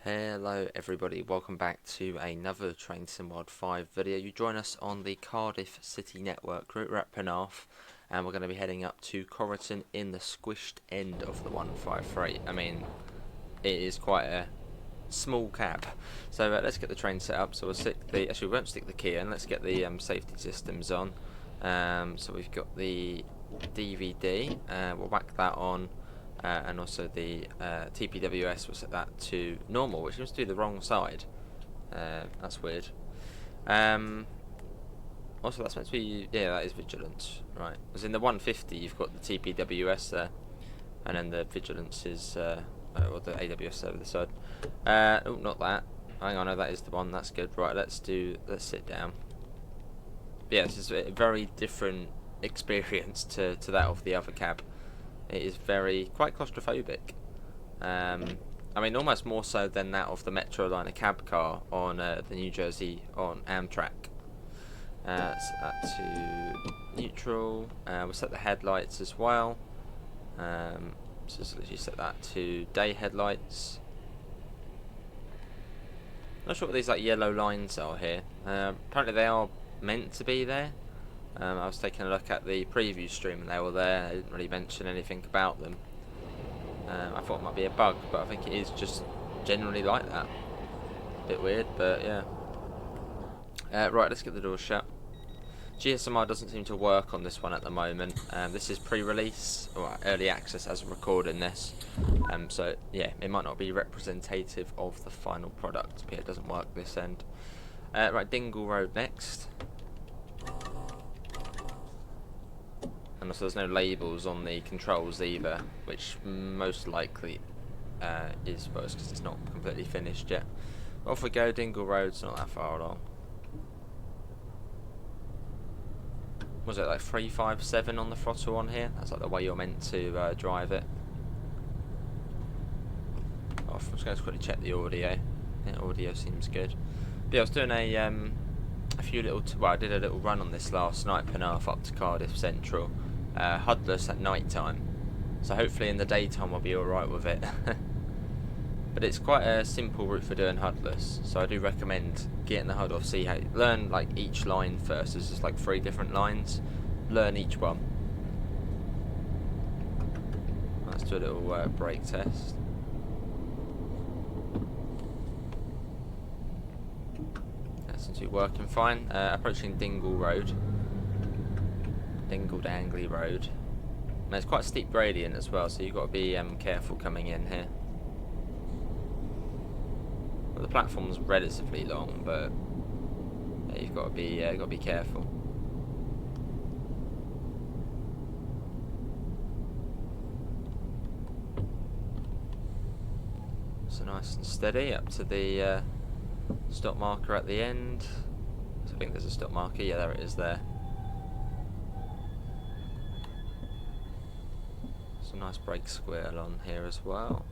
Hello everybody, welcome back to another Train Sim World 5 video. You join us on the Cardiff City Network route. We're at Penarth and we're going to be heading up to Coryton in the squished end of the 153. I mean, it is quite a small cab. So let's get the train set up. So we'll stick the, actually we won't stick the key in, let's get the safety systems on. So we've got the DVD, we'll whack that on. And also the TPWS, will set that to normal, which seems to do the wrong side. That's weird. Also, that's meant to be, yeah, that is vigilance, right? Because in the 150, you've got the TPWS there, and then the vigilance is, or the AWS over the side. Oh, not that. Hang on, no, that is the one. That's good. Right, let's sit down. But yeah, this is a very different experience to that of the other cab. It is quite claustrophobic. I mean, almost more so than that of the Metro Liner cab car on the New Jersey on Amtrak. Set that to neutral. We'll set the headlights as well. So just literally set that to day headlights. Not sure what these like yellow lines are here. Apparently they are meant to be there. I was taking a look at the preview stream and they were there. I didn't really mention anything about them. I thought it might be a bug, but I think it is just generally like that. A bit weird, but yeah. Right, let's get the door shut. GSMR doesn't seem to work on this one at the moment. This is pre-release, or early access as I'm recording this. So yeah, it might not be representative of the final product, but it doesn't work this end. Right, Dingle Road next. And also there's no labels on the controls either, which most likely is worse because it's not completely finished yet. Off we go. Dingle Road's not that far along. Was it like 357 on the throttle on here? That's like the way you're meant to drive it. I'm just going to quickly check the audio. Yeah, audio seems good. But yeah, I was doing a few little, well, I did a little run on this last night, Penarth up to Cardiff Central. HUDless at night time, so hopefully in the daytime I'll be alright with it. But it's quite a simple route for doing HUDless, so I do recommend getting the HUD off, see how, learn like each line first. There's just like 3 different lines, learn each one. Let's do a little brake test. That seems to be working fine. Approaching Dingle Road. Dingle Dangly Road. And it's quite a steep gradient as well, so you've got to be careful coming in here. Well, the platform's relatively long, but yeah, you've got to be careful. So nice and steady up to the stop marker at the end. So I think there's a stop marker. Yeah, there it is there. A nice brake square on here as well.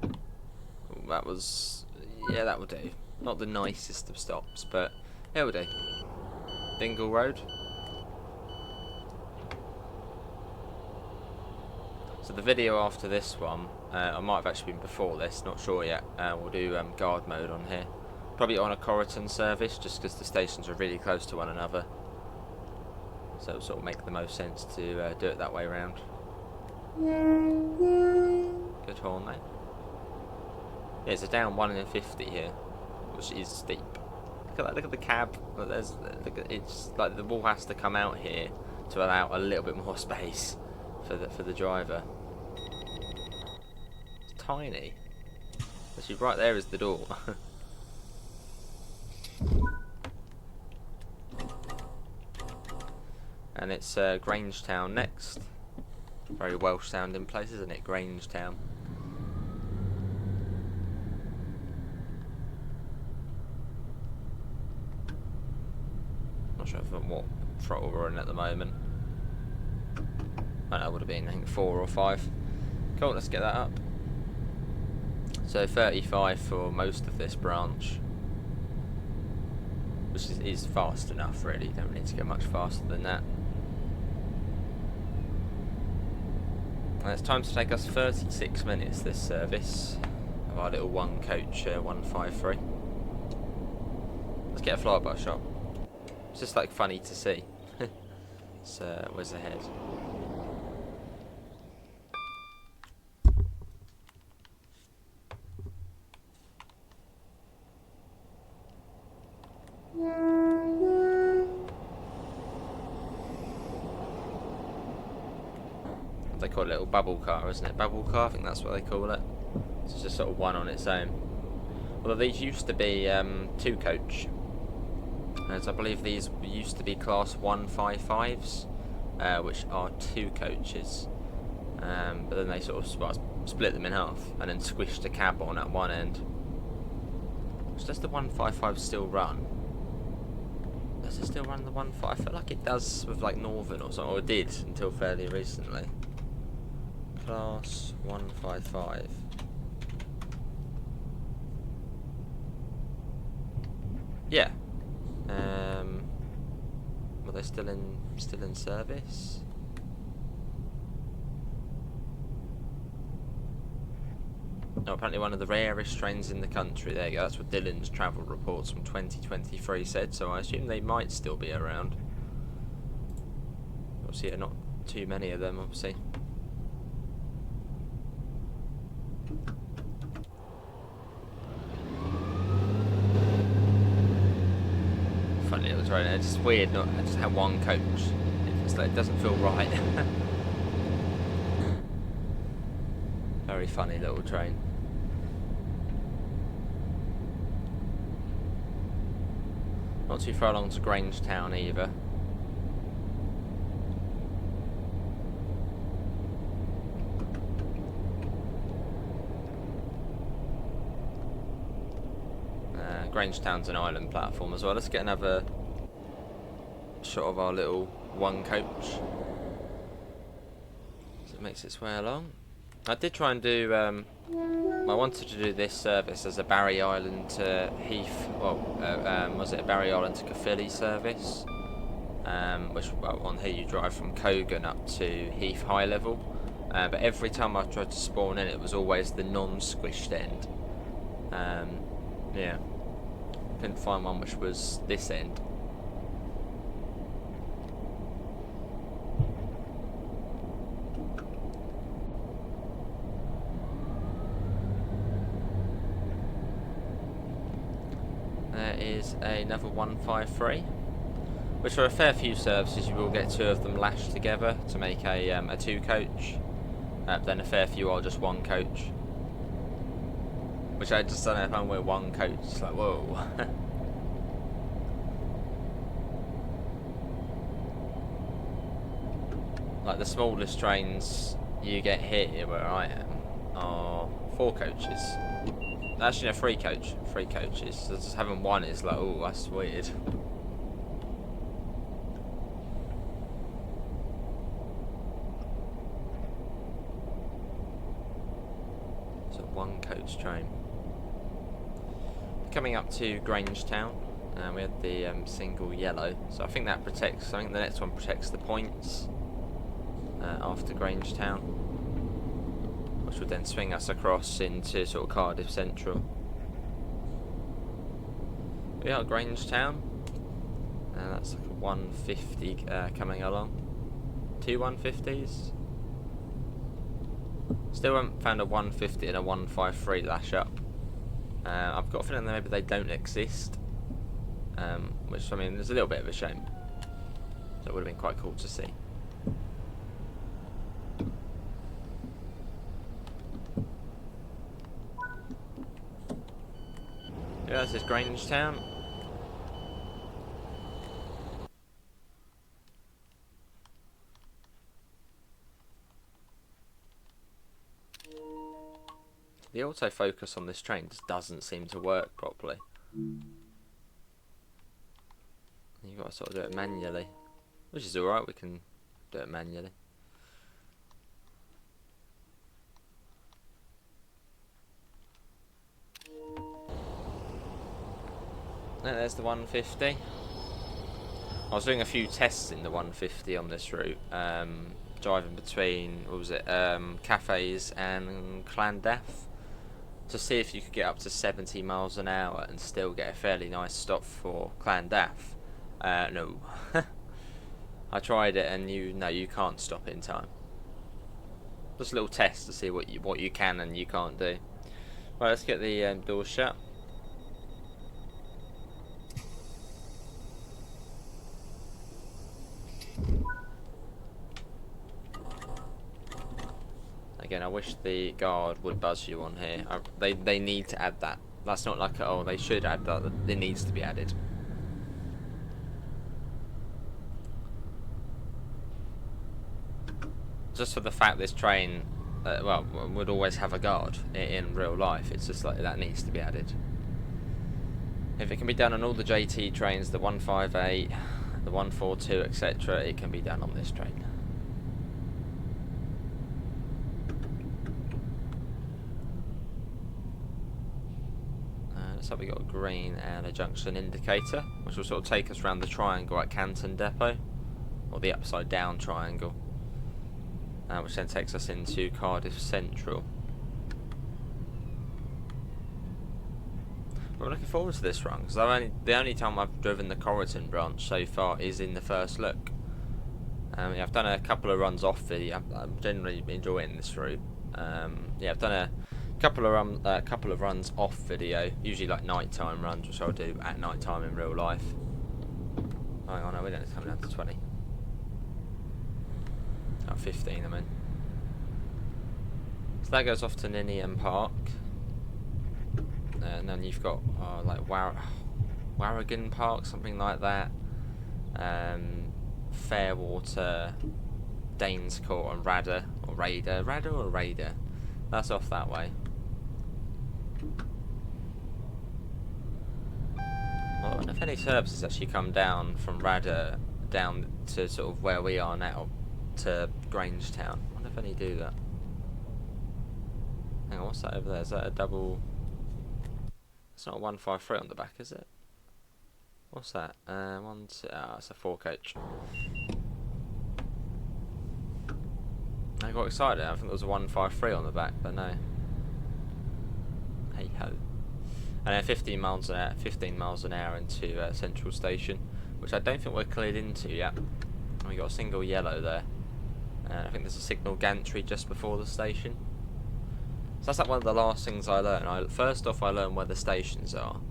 Ooh, that was, yeah, that will do. Not the nicest of stops, but it will do. Dingle Road. So the video after this one, I might have actually been before this, not sure yet. We'll do guard mode on here. Probably on a Coryton service, just because the stations are really close to one another. So it'll sort of make the most sense to do it that way around. Good horn, mate. Yeah, it's a down 1 in 50 here, which is steep. Look at that! Look at the cab. It's like the wall has to come out here to allow a little bit more space for the driver. It's tiny. Actually, right there is the door. And it's Grangetown next. Very Welsh sounding place, isn't it? Grangetown. Not sure what throttle we're in at the moment. I don't know, it would have been, I think, 4 or 5. Cool, let's get that up. So 35 for most of this branch, which is fast enough, really. You don't need to go much faster than that. And it's time to take us 36 minutes, this service. of our little one coach 153. Let's get a flyby shot. It's just like funny to see. So where's the head? They call it a little bubble car, isn't it? Bubble car, I think that's what they call it. It's just sort of one on its own. Although these used to be 2-coach. As I believe these used to be class 155s, which are 2 coaches. But then they sort of split them in half and then squished a cab on at one end. So does the 155 still run? Does it still run the 155? I feel like it does with like Northern or something, or it did until fairly recently. Class 155. Yeah. Were they still in service? Oh, apparently one of the rarest trains in the country. There you go. That's what Dylan's travel reports from 2023 said. So I assume they might still be around. Obviously, not too many of them. Obviously. Funny little train. It's just weird. Not just have one coach. It's like, it doesn't feel right. Very funny little train. Not too far along to Grangetown either. Grangetown's an island platform as well. Let's get another shot of our little one coach. So it makes its way along. I did try and do, I wanted to do this service as a Barry Island to Heath, well, was it a Barry Island to Caerphilly service? Which, well, on here you drive from Cogan up to Heath High Level. But every time I tried to spawn in, it was always the non-squished end. Yeah. Couldn't find one which was this end. There is another 153, which for a fair few services you will get 2 of them lashed together to make a 2-coach. Then a fair few are just 1 coach. Which I just don't know if I'm with 1 coach. It's like, whoa. Like the smallest trains you get here where I am are 4 coaches. Actually, no, 3 coaches. So just having 1 is like, oh, that's weird. So 1 coach train. Coming up to Grangetown, we had the single yellow, so I think that protects. I think the next one protects the points after Grangetown, which would then swing us across into sort of Cardiff Central. We are at Grangetown, that's like a 150 coming along. 2 150s. Still haven't found a 150 and a 153 lash up. I've got a feeling that maybe they don't exist, which, I mean, is a little bit of a shame. So it would have been quite cool to see. Yeah, this is Grangetown. The autofocus on this train just doesn't seem to work properly. You've got to sort of do it manually, which is alright, we can do it manually. And there's the 150. I was doing a few tests in the 150 on this route, driving between, what was it, cafes and Llandaff. to see if you could get up to 70 miles an hour and still get a fairly nice stop for Clondaff. No. I tried it, and you can't stop in time. Just a little test to see what you can and you can't do. Right, let's get the doors shut. Again, I wish the guard would buzz you on here. They need to add that. That's not like, oh, they should add that. It needs to be added. Just for the fact this train, well, would always have a guard in real life. It's just like that needs to be added. If it can be done on all the JT trains, the 158, the 142, etc., it can be done on this train. So we got a green and a junction indicator, which will sort of take us around the triangle at Canton Depot, or the upside down triangle, which then takes us into Cardiff Central. But I'm looking forward to this run, because the only time I've driven the Coryton branch so far is in the first look. Yeah, I've done a couple of runs off video. I'm generally enjoying this route. Yeah, I've done a couple of runs off video, usually like nighttime runs, which I'll do at nighttime in real life. Hang on, no, we don't come down to 20. Oh, 15, I mean. So that goes off to Ninian Park, and then you've got like Warrigan Park, something like that. Fairwater, Danes Court, and Radder or Raider. That's off that way. Well, I wonder if any services actually come down from Radder down to sort of where we are now, to Grangetown. I wonder if any do that. Hang on, what's that over there? Is that a double? It's not a 153 on the back, is it? What's that? It's a 4 coach. I got excited. I think there was a 153 on the back, but no. Hey ho. And then 15 miles an hour into Central Station, which I don't think we're cleared into yet. We got a single yellow there. I think there's a signal gantry just before the station. So that's like one of the last things I learn. First off, I learn where the stations are.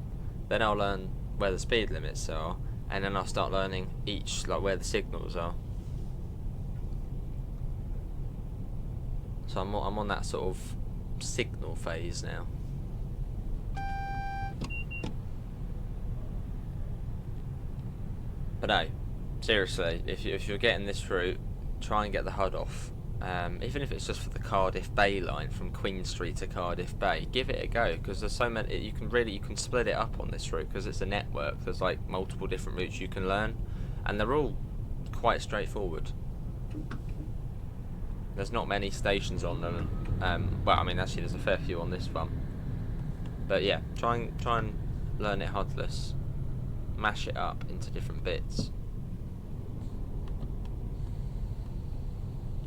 Then I'll learn where the speed limits are, and then I'll start learning like where the signals are. So I'm on that sort of signal phase now. But no, seriously, if you're getting this route, try and get the HUD off. Even if it's just for the Cardiff Bay line from Queen Street to Cardiff Bay, give it a go, because there's so many. You can split it up on this route because it's a network. There's like multiple different routes you can learn, and they're all quite straightforward. There's not many stations on them. Well, I mean, actually, there's a fair few on this one. But yeah, try and learn it HUDless. Mash it up into different bits.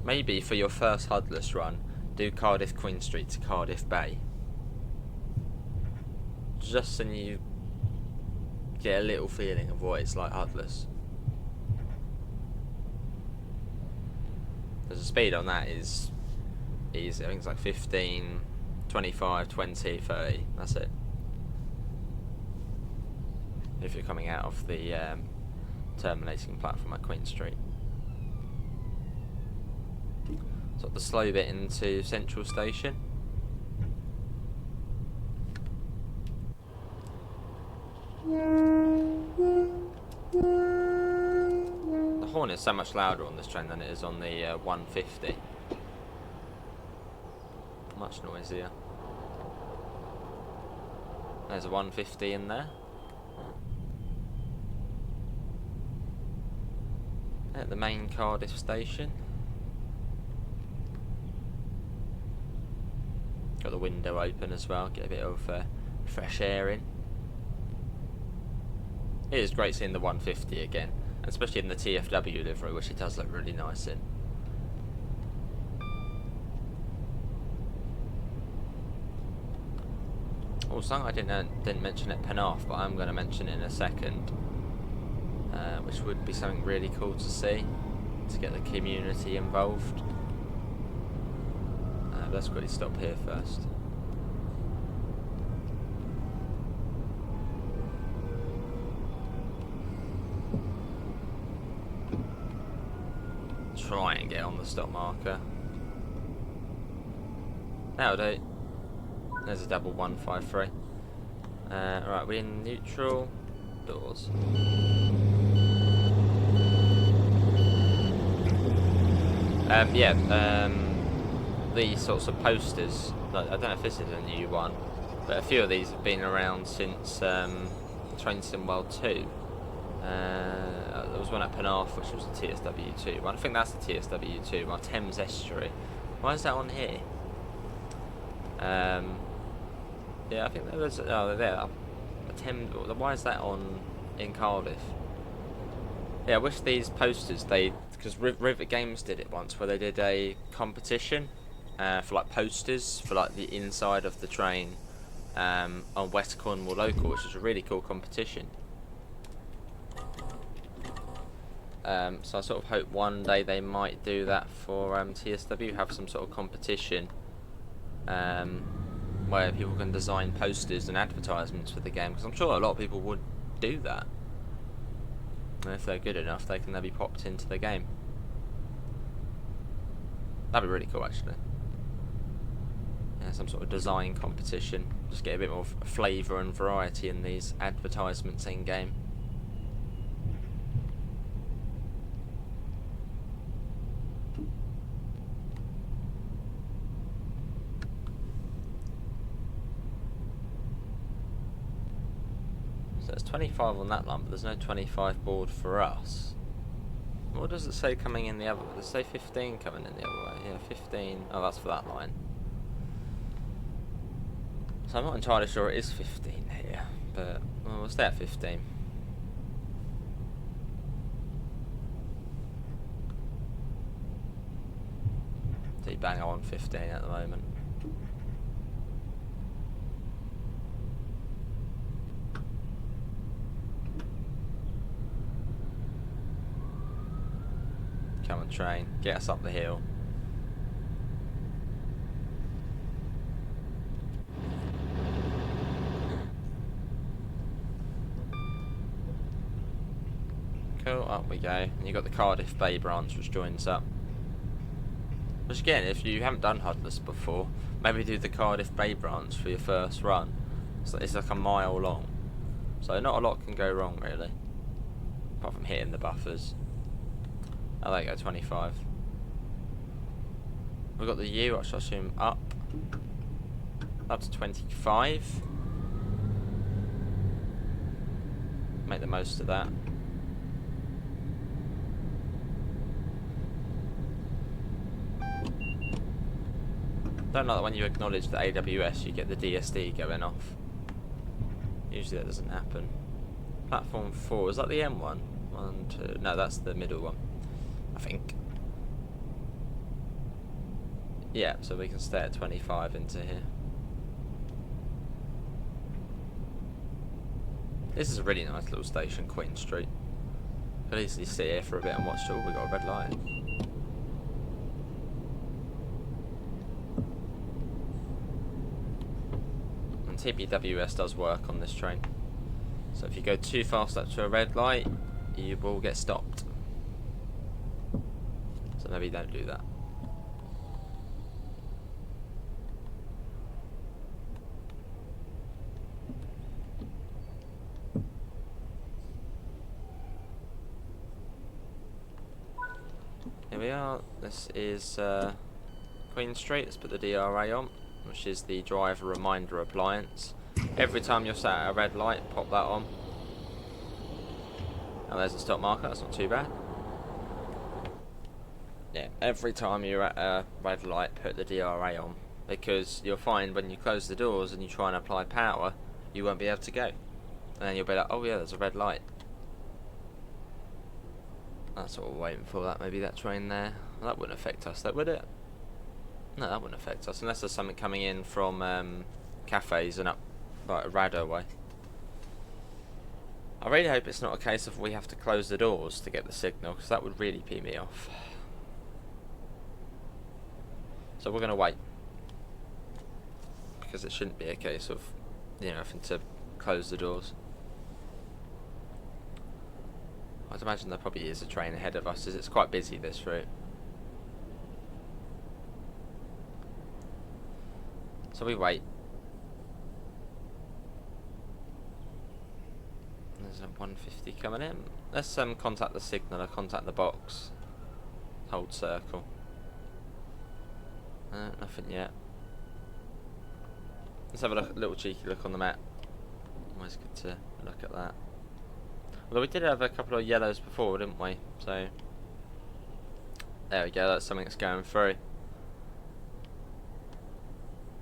Maybe for your first HUDless run, do Cardiff Queen Street to Cardiff Bay. Just so you get a little feeling of what it's like HUDless. Because the speed on that is easy. I think it's like 15, 25, 20, 30. That's it. If you're coming out of the terminating platform at Queen Street. So the slow bit into Central Station. The horn is so much louder on this train than it is on the 150. Much noisier. There's a 150 in there. At the main Cardiff station. Got the window open as well, get a bit of fresh air in. It is great seeing the 150 again, and especially in the TfW livery, which it does look really nice in. Oh, something I didn't mention at Penarth, but I'm going to mention it in a second. Which would be something really cool to see, to get the community involved. Let's quickly stop here first. Try and get on the stop marker. That'll do. There's a double 153. Right, we're in neutral. Doors. These sorts of posters, like, I don't know if this is a new one, but a few of these have been around since Train Sim World 2. There was one at Penarth, which was the TfW2 one. I think that's the TfW2 one. Thames Estuary. Why is that on here? Yeah, I think there was. Oh, there. Why is that on in Cardiff? Yeah, I wish these posters because Rivet Games did it once, where they did a competition for like posters for like the inside of the train on West Cornwall local, which is a really cool competition. So I sort of hope one day they might do that for TSW, have some sort of competition where people can design posters and advertisements for the game, because I'm sure a lot of people would do that. And if they're good enough, they can then be popped into the game. That'd be really cool, actually. Yeah, some sort of design competition. Just get a bit more flavour and variety in these advertisements in game. So it's 25 on that line, but there's no 25 board for us. What does it say coming in the other way? Does it say 15 coming in the other way? Yeah, 15. Oh, that's for that line. So I'm not entirely sure it is 15 here, but well, we'll stay at 15. So bang on 15 at the moment. Come on, train, get us up the hill. Cool, up we go. And you've got the Cardiff Bay branch which joins up. Which again, if you haven't done Hudless before, maybe do the Cardiff Bay branch for your first run. So it's like a mile long. So not a lot can go wrong really. Apart from hitting the buffers. Oh, there you go, 25. We've got the U, which I assume up to 25. Make the most of that. Don't like that when you acknowledge the AWS, you get the DSD going off. Usually that doesn't happen. Platform 4, is that the M1? 1, 2, no, that's the middle one, I think. Yeah, so we can stay at 25 into here. This is a really nice little station, Queen Street. Could easily sit here for a bit and watch. Oh, we got a red light. And TPWS does work on this train. So if you go too fast up to a red light, you will get stopped. So maybe don't do that. Here we are. This is Queen Street. Let's put the DRA on, which is the driver reminder appliance. Every time you're sat at a red light, pop that on. And there's a stop marker. That's not too bad. Yeah, every time you're at a red light, put the DRA on, because you'll find when you close the doors and you try and apply power, you won't be able to go, and then you'll be like, oh yeah, there's a red light. That's what we're waiting for. That maybe that train there. Well, that wouldn't affect us, though, would it? No, that wouldn't affect us unless there's something coming in from cafes and up Like a Rado way. I really hope it's not a case of we have to close the doors to get the signal, because that would really pee me off. So we're going to wait. Because it shouldn't be a case of, you know, having to close the doors. I'd imagine there probably is a train ahead of us, as it's quite busy this route. So we wait. There's a 150 coming in. Let's contact the signaller, contact the box. Hold circle. Nothing yet. Let's have a look, little cheeky look on the map. Always good to look at that. Although we did have a couple of yellows before, didn't we? So there we go. That's something that's going through.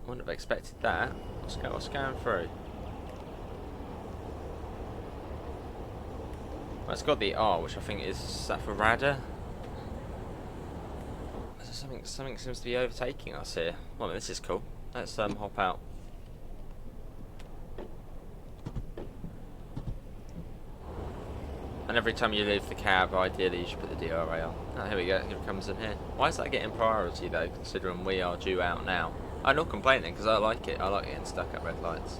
Wouldn't have expected that. What's going through? Well, it's got the R, which I think is that for Radar. Something seems to be overtaking us here. Well, this is cool. Let's hop out. And every time you leave the cab, ideally you should put the DRA on. Oh, here we go. Here it comes in here. Why is that getting priority though, considering we are due out now? I'm not complaining because I like it. I like getting stuck at red lights.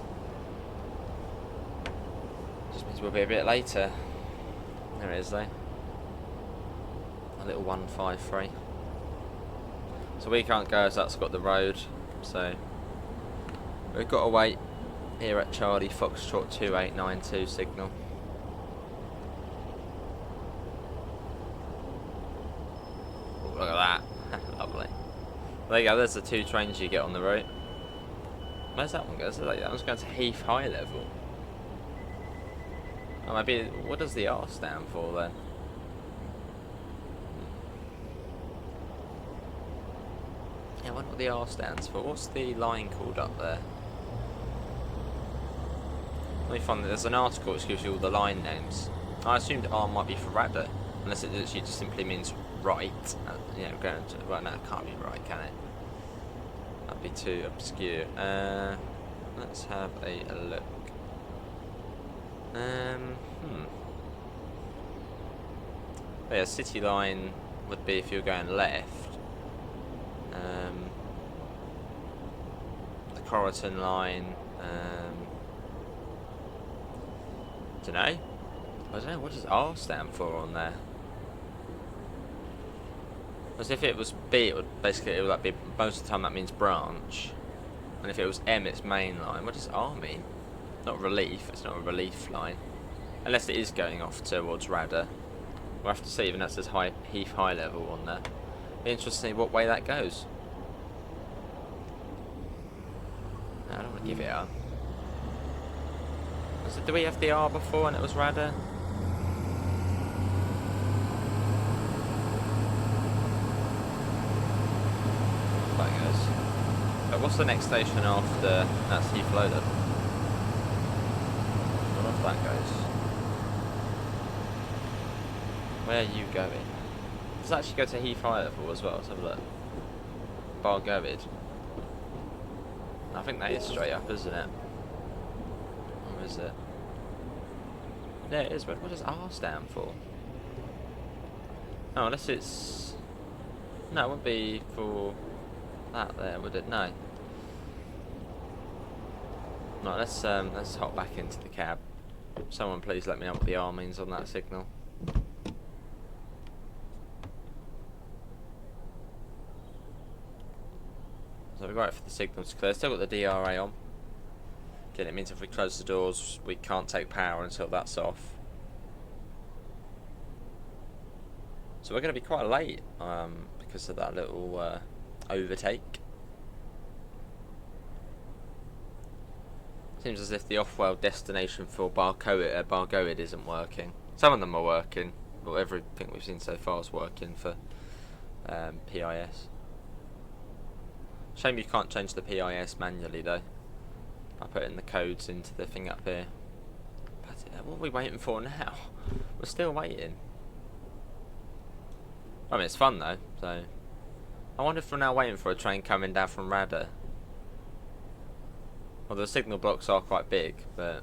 Just means we'll be a bit later. There it is though. A little 153. So we can't go as that's got the road. So we've got to wait here at Charlie Foxtrot 2892 signal. Oh, look at that. Lovely. There you go, there's the 2 trains you get on the route. Where's that one go? Like, that one's going to Heath High Level. Oh, maybe, what does the R stand for then? Yeah, I wonder what the R stands for. What's the line called up there? Let me find that there's an article which gives you all the line names. I assumed R might be for Radar, unless it literally just simply means right. You know, going to, well, no, it can't be right, can it? That'd be too obscure. Let's have a look. Oh, yeah, city line would be if you're going left. The Coryton line. Don't know. I don't know. What does R stand for on there? Because if it was B, it would basically like be most of the time that means branch, and if it was M, it's main line. What does R mean? Not relief. It's not a relief line, unless it is going off towards Radar. We'll have to see. Even that says Heath High Level on there. Be interesting to see what way that goes. No, I don't want to give it up. So do we have the R before and it was Radar? But what's the next station after that's Heath Loader? I don't know if that goes. Where are you going? Does it actually go to Heath High Level as well? Let's have a look. Bargoed. I think that is straight up, isn't it? Or is it? Yeah, it is, but what does R stand for? Oh, unless it's... No, it wouldn't be for... that there, would it? No. No, let's hop back into the cab. Someone please let me know what the R means on that signal. So we're right for the signal to clear. Still got the DRA on. Again, it means if we close the doors, we can't take power until that's off. So we're going to be quite late because of that little overtake. Seems as if the off-world destination for Bargoed isn't working. Some of them are working, but everything we've seen so far is working for PIS. Shame you can't change the PIS manually though. I put in the codes into the thing up here. But what are we waiting for now? We're still waiting. I mean, it's fun though, so... I wonder if we're now waiting for a train coming down from Radar. Well, the signal blocks are quite big, but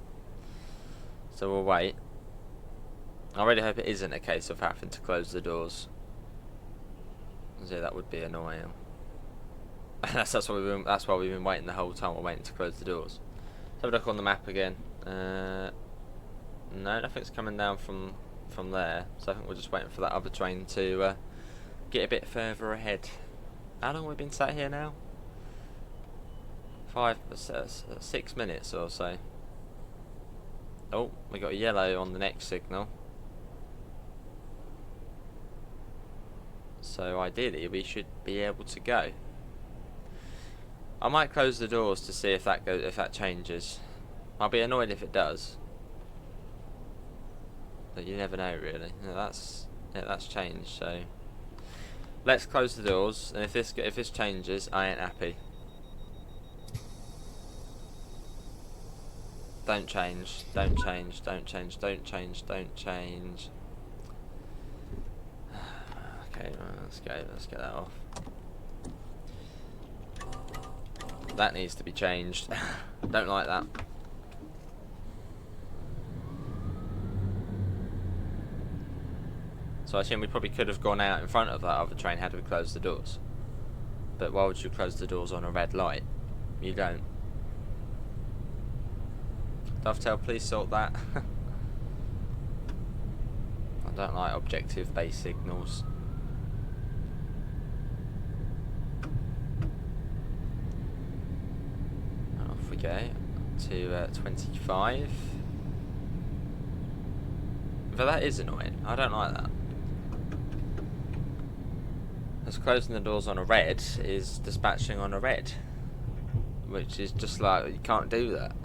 so we'll wait. I really hope it isn't a case of having to close the doors. Yeah, that would be annoying. that's why we've been waiting the whole time. We're waiting to close the doors. Let's have a look on the map again. No, nothing's coming down from there. So I think we're just waiting for that other train to get a bit further ahead. How long have we been sat here now? 6 minutes or so. Oh, we got a yellow on the next signal. So ideally we should be able to go. I might close the doors to see if that changes. I'll be annoyed if it does. But you never know really. That's changed, so let's close the doors, and if this changes, I ain't happy. Don't change, don't change, don't change, don't change, don't change. Okay, let's get that off. That needs to be changed. Don't like that. So I assume we probably could have gone out in front of that other train had we closed the doors. But why would you close the doors on a red light? You don't. Dovetail, please sort that. I don't like objective based signals. And off we go to 25. But that is annoying. I don't like that. Because closing the doors on a red is dispatching on a red, which is just like, you can't do that.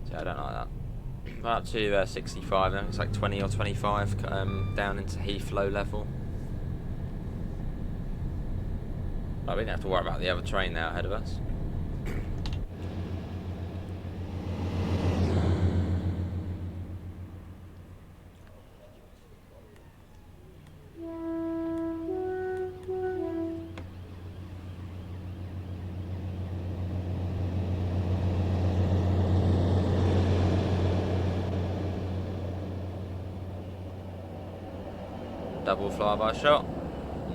So I don't like that. We're up to 65 now. It's like 20 or 25 down into Heath low level. Right, we don't have to worry about the other train now ahead of us. Double flyby shot.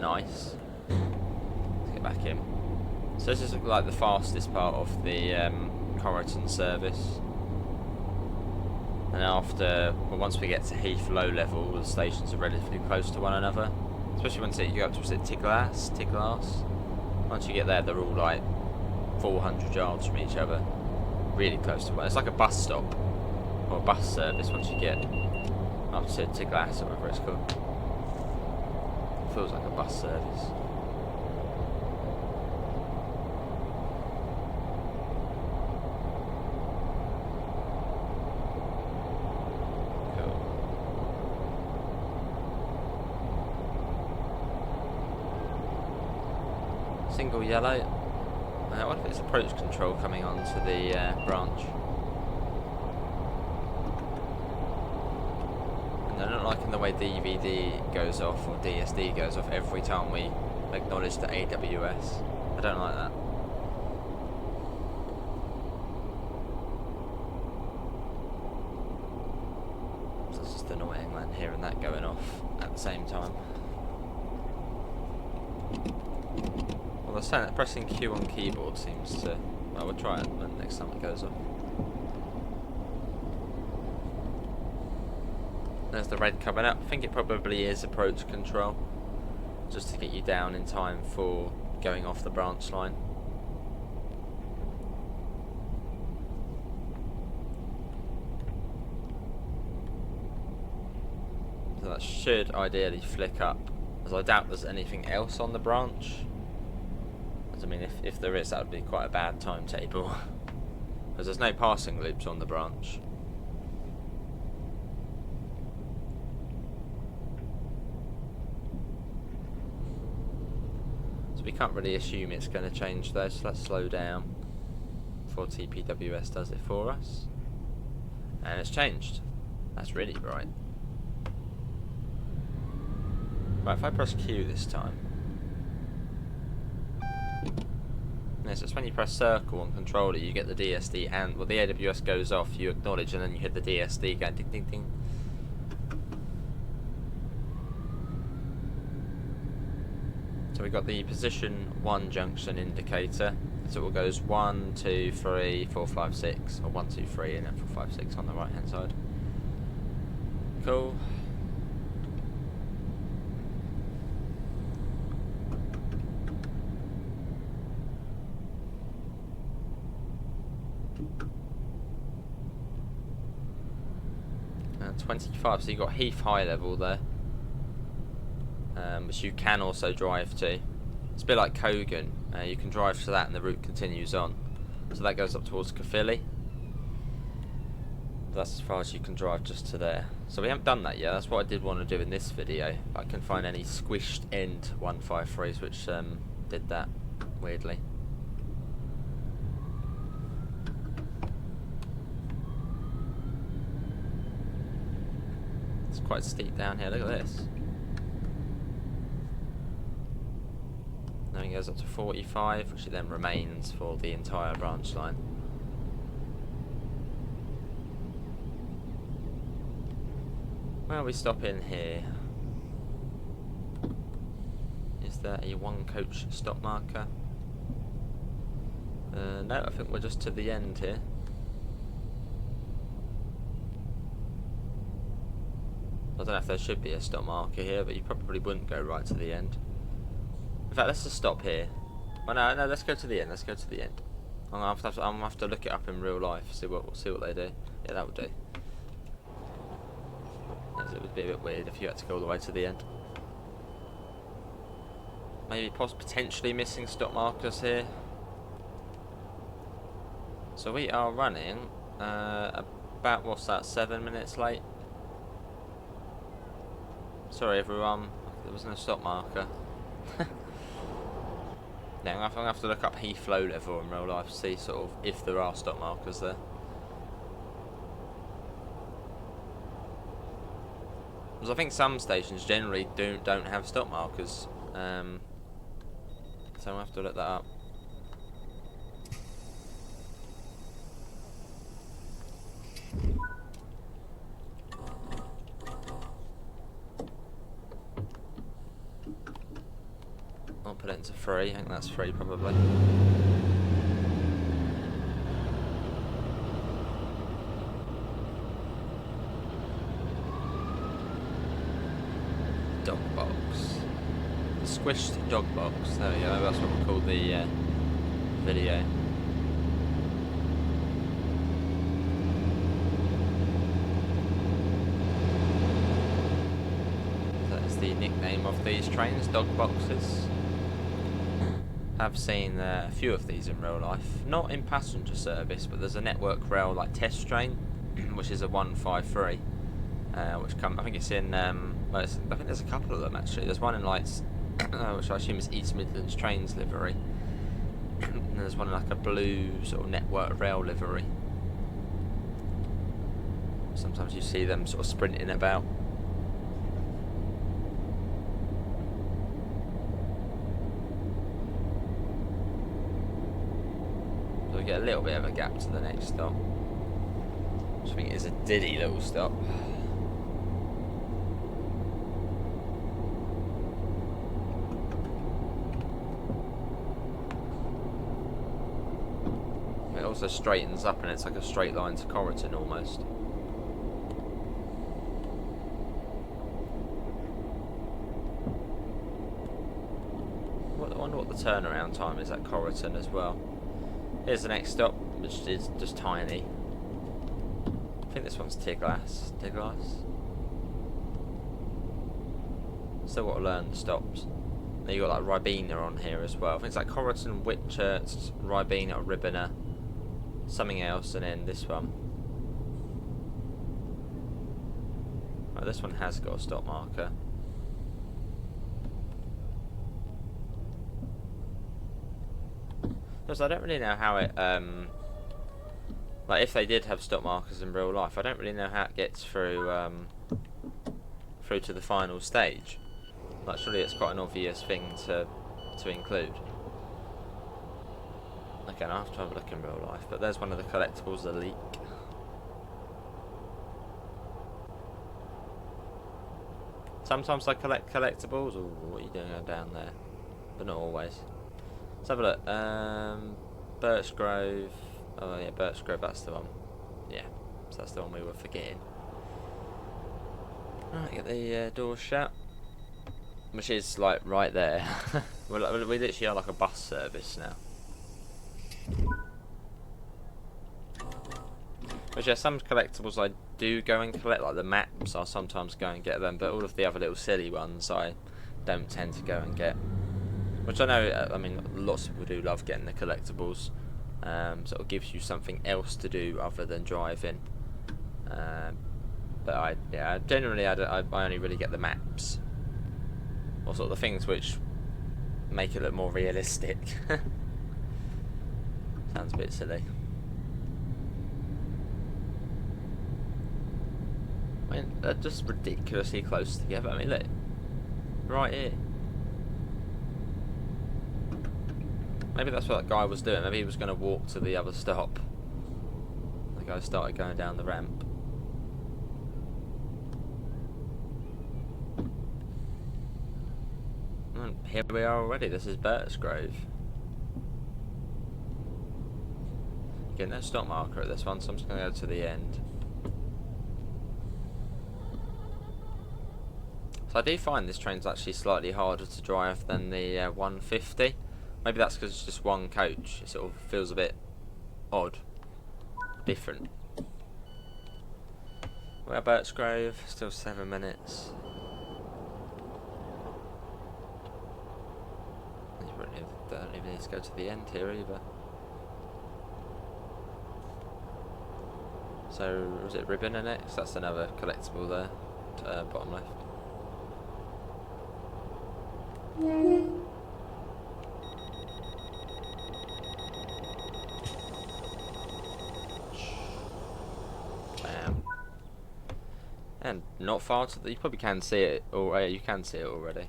Nice. Let's get back in. So this is like the fastest part of the Coryton service. And after, well, once we get to Heath low level, the stations are relatively close to one another. Especially once you go up to Tiglas. Once you get there, they're all like 400 yards from each other. Really close to one. It's like a bus stop or a bus service once you get up to Tiglas or whatever it's called. Feels like a bus service. Cool. Single yellow. What if it's approach control coming onto the branch? I don't like in the way DVD goes off or DSD goes off every time we acknowledge the AWS. I don't like that. So it's just annoying like hearing that going off at the same time. Well, they're saying that pressing Q on keyboard seems to... Well, we'll try it the next time it goes off. There's the red coming up. I think it probably is approach control, just to get you down in time for going off the branch line. So that should ideally flick up, as I doubt there's anything else on the branch. As I mean, if there is, that would be quite a bad timetable, because there's no passing loops on the branch. We can't really assume it's going to change though, so let's slow down before TPWS does it for us. And it's changed. That's really bright. Right, if I press Q this time. Yeah, so it's when you press circle on controller, you get the DSD, and well, the AWS goes off, you acknowledge, and then you hit the DSD going ding ding ding. So we've got the position 1 junction indicator. So it all goes 1, 2, 3, 4, 5, 6, or 1, 2, 3, and then 4, 5, 6 on the right hand side. Cool. And 25, so you've got Heath high level there. Which you can also drive to. It's a bit like Kogan. You can drive to that and the route continues on. So that goes up towards Caerphilly. That's as far as you can drive, just to there. So we haven't done that yet. That's what I did want to do in this video. If I can find any squished end 153s which did that weirdly. It's quite steep down here. Look at this. Then it goes up to 45, which it then remains for the entire branch line. Well, we stop in here. Is there a 1 coach stop marker? No, I think we're just to the end here. I don't know if there should be a stop marker here, but you probably wouldn't go right to the end. In fact, let's just stop here. Well, no, let's go to the end. Let's go to the end. I'm gonna have to look it up in real life. See what they do. Yeah, that would do. Yes, it would be a bit weird if you had to go all the way to the end. Maybe potentially missing stop markers here. So we are running about, what's that, 7 minutes late. Sorry everyone, there was no stop marker. Now I'm gonna have to look up Heath flow level in real life to see sort of if there are stop markers there. Because I think some stations generally don't have stop markers. So I'll have to look that up. I'll put it into 3, I think that's 3 probably. Dogbox. The Squished Dogbox, there we go, that's what we'll call the video. That's the nickname of these trains, Dogboxes. I've seen a few of these in real life, not in passenger service, but there's a Network Rail like test train, which is a 153, which I think it's in, well, I think there's a couple of them actually. There's one in Lights, which I assume is East Midlands Trains livery, and there's one in like a blue sort of Network Rail livery. Sometimes you see them sort of sprinting about. We get a little bit of a gap to the next stop, which I think is a diddy little stop. It also straightens up and it's like a straight line to Coryton almost. I wonder what the turnaround time is at Coryton as well. Here's the next stop, which is just tiny. I think this one's Tiglass. Still got to learn the stops. Then you got like Ribena on here as well. I think it's like Coryton, Whitchurch, Ribena, Ribena, something else, and then this one. Right, this one has got a stop marker. Because I don't really know how it, like if they did have stop markers in real life, I don't really know how it gets through, through to the final stage. Like surely it's quite an obvious thing to include. Okay, I'll have to have a look in real life, but there's one of the collectibles, the leak. Sometimes I collect collectibles. Ooh, what are you doing down there? But not always. Let's have a look. Birch Grove. Oh yeah, Birch Grove, that's the one. Yeah, so that's the one we were forgetting. Right, get the doors shut. Which is like right there. We literally are like a bus service now. Which yeah, some collectibles I do go and collect, like the maps. I'll sometimes go and get them, but all of the other little silly ones I don't tend to go and get. Which I know, I mean, lots of people do love getting the collectibles. Sort of gives you something else to do other than driving. But generally I only really get the maps, or sort of the things which make it look more realistic. Sounds a bit silly. I mean, they're just ridiculously close together. I mean, look, right here. Maybe that's what that guy was doing. Maybe he was going to walk to the other stop. The guy started going down the ramp. And here we are already. This is Birch Grove. Again, no stop marker at this one, so I'm just going to go to the end. So I do find this train's actually slightly harder to drive than the 150. Maybe that's because it's just one coach. It sort of feels a bit odd, different. We're at Birch Grove, still 7 minutes. Don't even need to go to the end here either. So, was it ribbon in it? So that's another collectible there, bottom left. Bam. And not far to you probably can see it, or you can see it already.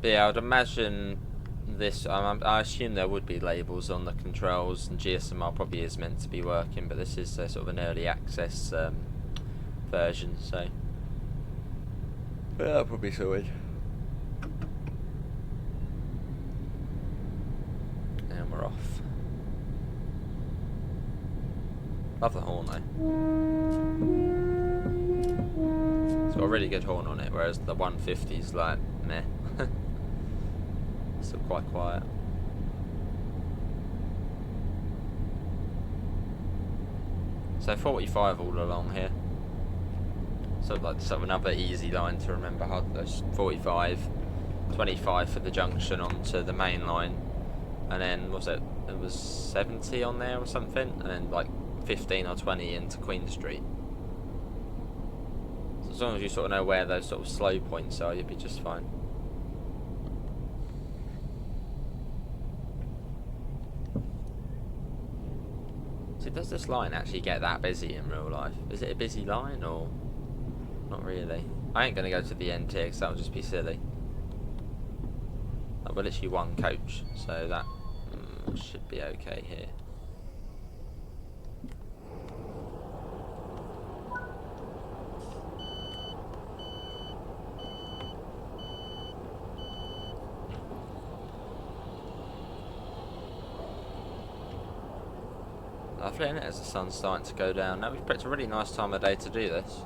But yeah, I would imagine this. I assume there would be labels on the controls, and GSMR probably is meant to be working, but this is sort of an early access version, so that'll probably sorted. And we're off. Love the horn though. It's got a really good horn on it, whereas the 150's like meh. Still quite quiet. So 45 all along here. So like sort of another easy line to remember. How there's 45, 25 for the junction onto the main line, and then was it? It was 70 on there or something, and then like 15 or 20 into Queen Street. So as long as you sort of know where those sort of slow points are, you'll be just fine. So does this line actually get that busy in real life? Is it a busy line or not really? I ain't going to go to the end here because that would just be silly. We're literally one coach, so that should be okay here. Lovely, isn't it, as the sun's starting to go down. Now we've picked a really nice time of day to do this.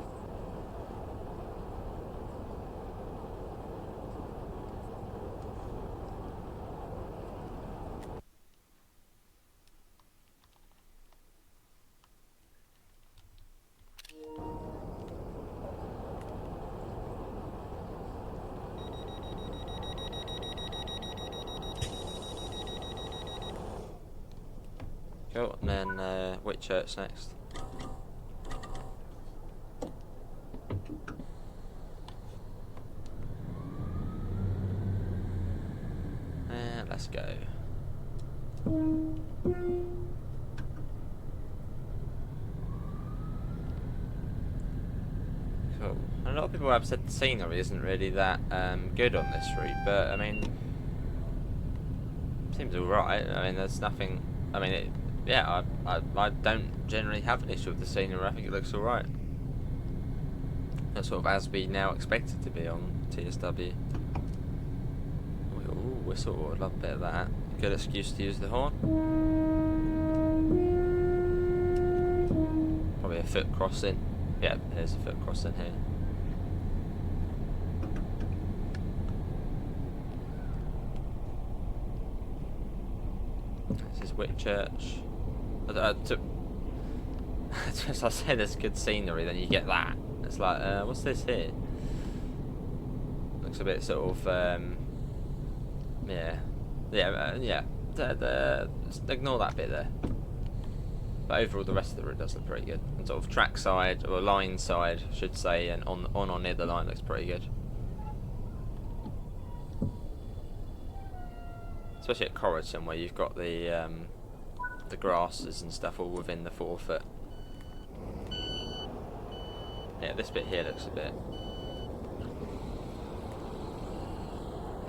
Cool, and then Whitchurch next. And let's go. Cool. A lot of people have said the scenery isn't really that good on this route, but I mean, seems alright. I mean, there's nothing. I mean, yeah, I don't generally have an issue with the scenery. I think it looks alright. That's sort of as we now expect it to be on TfW. Ooh, whistle, I'd love a bit of that. Good excuse to use the horn. Probably a foot crossing. Yeah, there's a foot crossing here. This is Whitchurch. As I said, there's good scenery, then you get that. It's like, what's this here? Looks a bit sort of, yeah. Ignore that bit there. But overall, the rest of the route does look pretty good. And sort of track side, or line side, I should say, and on or near the line looks pretty good. Especially at Coryton, where you've got the grasses and stuff all within the 4 foot. Yeah, this bit here looks a bit.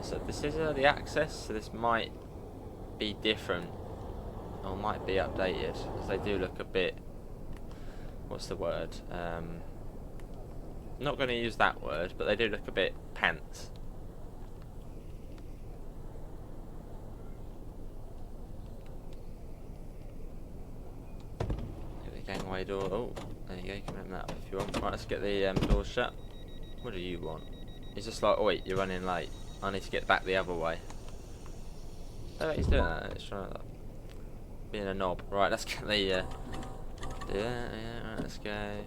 So this is the access, so this might be different, or might be updated, as they do look a bit. What's the word? Not going to use that word, but they do look a bit pants. Gangway door. Oh, there you go. You can open that up if you want. Right, let's get the door shut. What do you want? He's just like, oh wait, you're running late. I need to get back the other way. Oh, he's doing that. He's trying to being a knob. Right, let's get the. Yeah, right, let's go.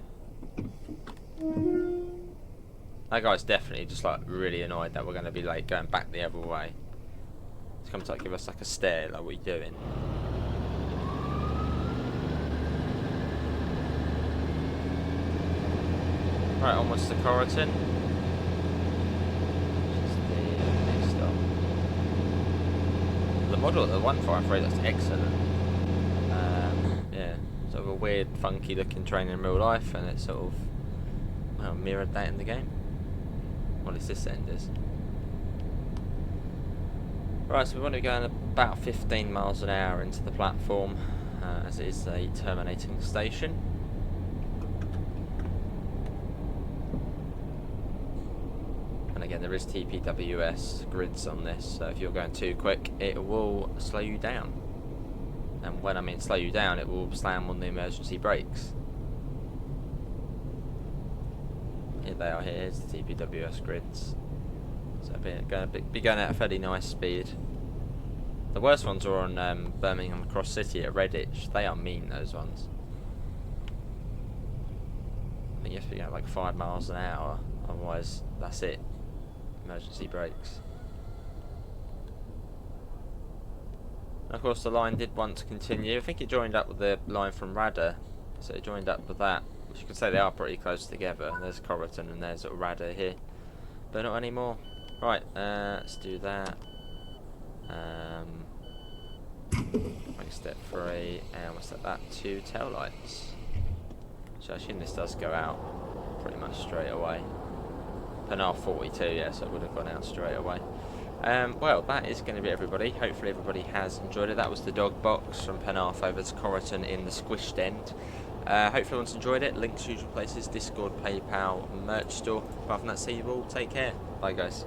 That guy's definitely just like really annoyed that we're going to be late going back the other way. He's come to like give us like a stare, like what are you doing? Right, onwards to Coryton. Just the next stop. The model of the 153 looks excellent. Yeah, sort of a weird, funky looking train in real life, and it sort of mirrored that in the game. What is this end is? Right, so we want to be going about 15 miles an hour into the platform, as it is a terminating station. Again, there is TPWS grids on this, so if you're going too quick, it will slow you down. And when I mean slow you down, it will slam on the emergency brakes. Here they are. Here's the TPWS grids. So going to be going at a fairly nice speed. The worst ones are on Birmingham Cross City at Redditch. They are mean, those ones. I think you have to be going like 5 miles an hour, otherwise that's it. Emergency brakes. And of course the line did want to continue. I think it joined up with the line from Radda, so it joined up with that, which you could say they are pretty close together. There's Coryton and there's Radda here, but not anymore. Right, let's do that. Make step 3, and we'll set that to tail lights. So I assume this does go out pretty much straight away. Penarth 42, yeah, so it would have gone out straight away. Well, that is going to be everybody. Hopefully everybody has enjoyed it. That was the Dogbox from Penarth over to Coryton in the Squished end. Hopefully everyone's enjoyed it. Links, usual places, Discord, PayPal, merch store. Apart from that, see you all. Take care. Bye, guys.